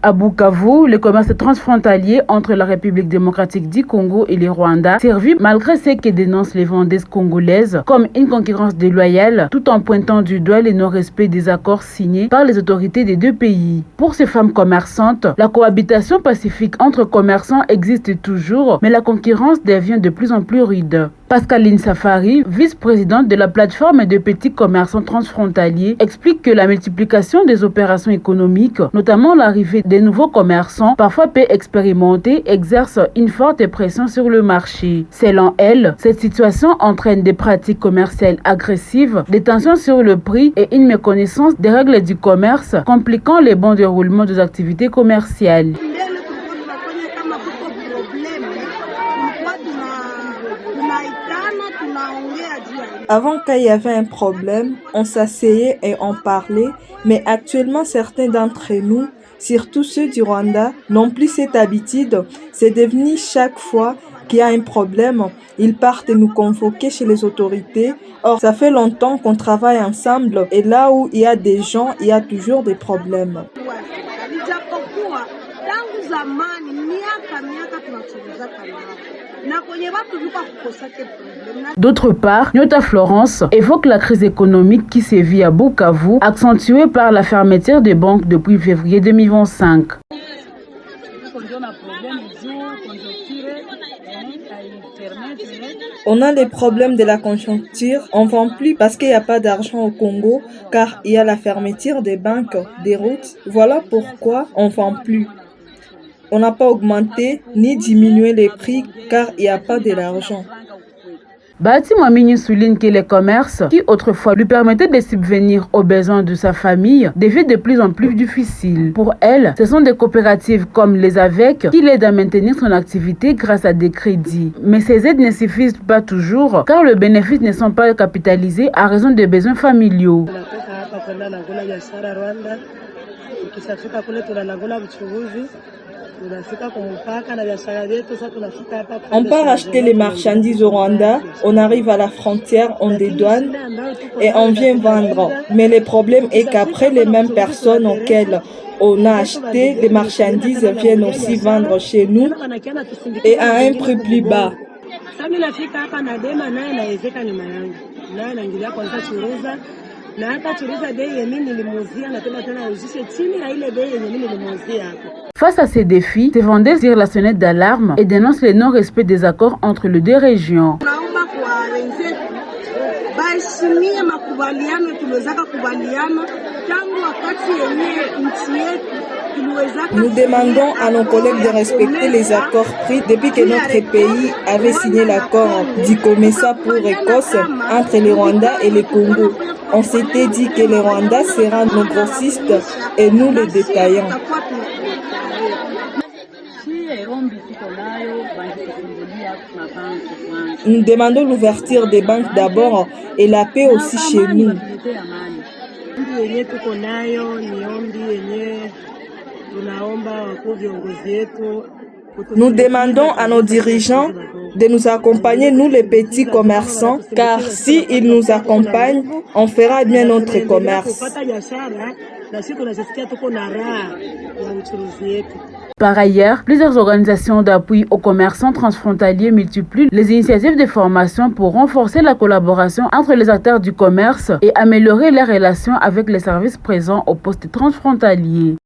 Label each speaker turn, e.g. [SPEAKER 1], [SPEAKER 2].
[SPEAKER 1] À Bukavu, le commerce transfrontalier entre la République démocratique du Congo et le Rwanda survit malgré ce que dénoncent les vendeuses congolaises comme une concurrence déloyale, tout en pointant du doigt le non-respect des accords signés par les autorités des deux pays. Pour ces femmes commerçantes, la cohabitation pacifique entre commerçants existe toujours, mais la concurrence devient de plus en plus rude. Pascaline Safari, vice-présidente de la plateforme de petits commerçants transfrontaliers, explique que la multiplication des opérations économiques, notamment l'arrivée des nouveaux commerçants, parfois peu expérimentés, exerce une forte pression sur le marché. Selon elle, cette situation entraîne des pratiques commerciales agressives, des tensions sur le prix et une méconnaissance des règles du commerce, compliquant le bon déroulement des activités commerciales.
[SPEAKER 2] Avant, quand il y avait un problème, on s'asseyait et on parlait, mais actuellement, certains d'entre nous, surtout ceux du Rwanda, n'ont plus cette habitude. C'est devenu chaque fois qu'il y a un problème, ils partent nous convoquer chez les autorités. Or, ça fait longtemps qu'on travaille ensemble et là où il y a des gens, il y a toujours des problèmes.
[SPEAKER 1] D'autre part, Nyota Florence évoque la crise économique qui sévit à Bukavu, accentuée par la fermeture des banques depuis février 2025.
[SPEAKER 2] On a les problèmes de la conjoncture, on ne vend plus parce qu'il n'y a pas d'argent au Congo, car il y a la fermeture des banques, des routes. Voilà pourquoi on ne vend plus. On n'a pas augmenté ni diminué les prix car il n'y a pas de l'argent.
[SPEAKER 1] Bati Mwamini souligne que les commerces, qui autrefois lui permettaient de subvenir aux besoins de sa famille, deviennent de plus en plus difficiles. Pour elle, ce sont des coopératives comme les AVEC qui l'aident à maintenir son activité grâce à des crédits. Mais ces aides ne suffisent pas toujours car les bénéfices ne sont pas capitalisés à raison des besoins familiaux.
[SPEAKER 2] On part acheter les marchandises au Rwanda, on arrive à la frontière, on dédouane et on vient vendre. Mais le problème est qu'après, les mêmes personnes auxquelles on a acheté les marchandises viennent aussi vendre chez nous et à un prix plus bas.
[SPEAKER 1] Face à ces défis, ces vendeuses tirent la sonnette d'alarme et dénoncent le non-respect des accords entre les deux régions.
[SPEAKER 2] Nous demandons à nos collègues de respecter les accords pris depuis que notre pays avait signé l'accord d'Ikomesa pour Écosse entre le Rwanda et le Congo. On s'était dit que le Rwanda sera nos grossistes et nous les détaillants. Nous demandons l'ouverture des banques d'abord et la paix aussi chez nous. Nous demandons à nos dirigeants de nous accompagner, nous les petits commerçants, car s'ils nous accompagnent, on fera bien notre commerce.
[SPEAKER 1] Par ailleurs, plusieurs organisations d'appui aux commerçants transfrontaliers multiplient les initiatives de formation pour renforcer la collaboration entre les acteurs du commerce et améliorer les relations avec les services présents aux postes transfrontaliers.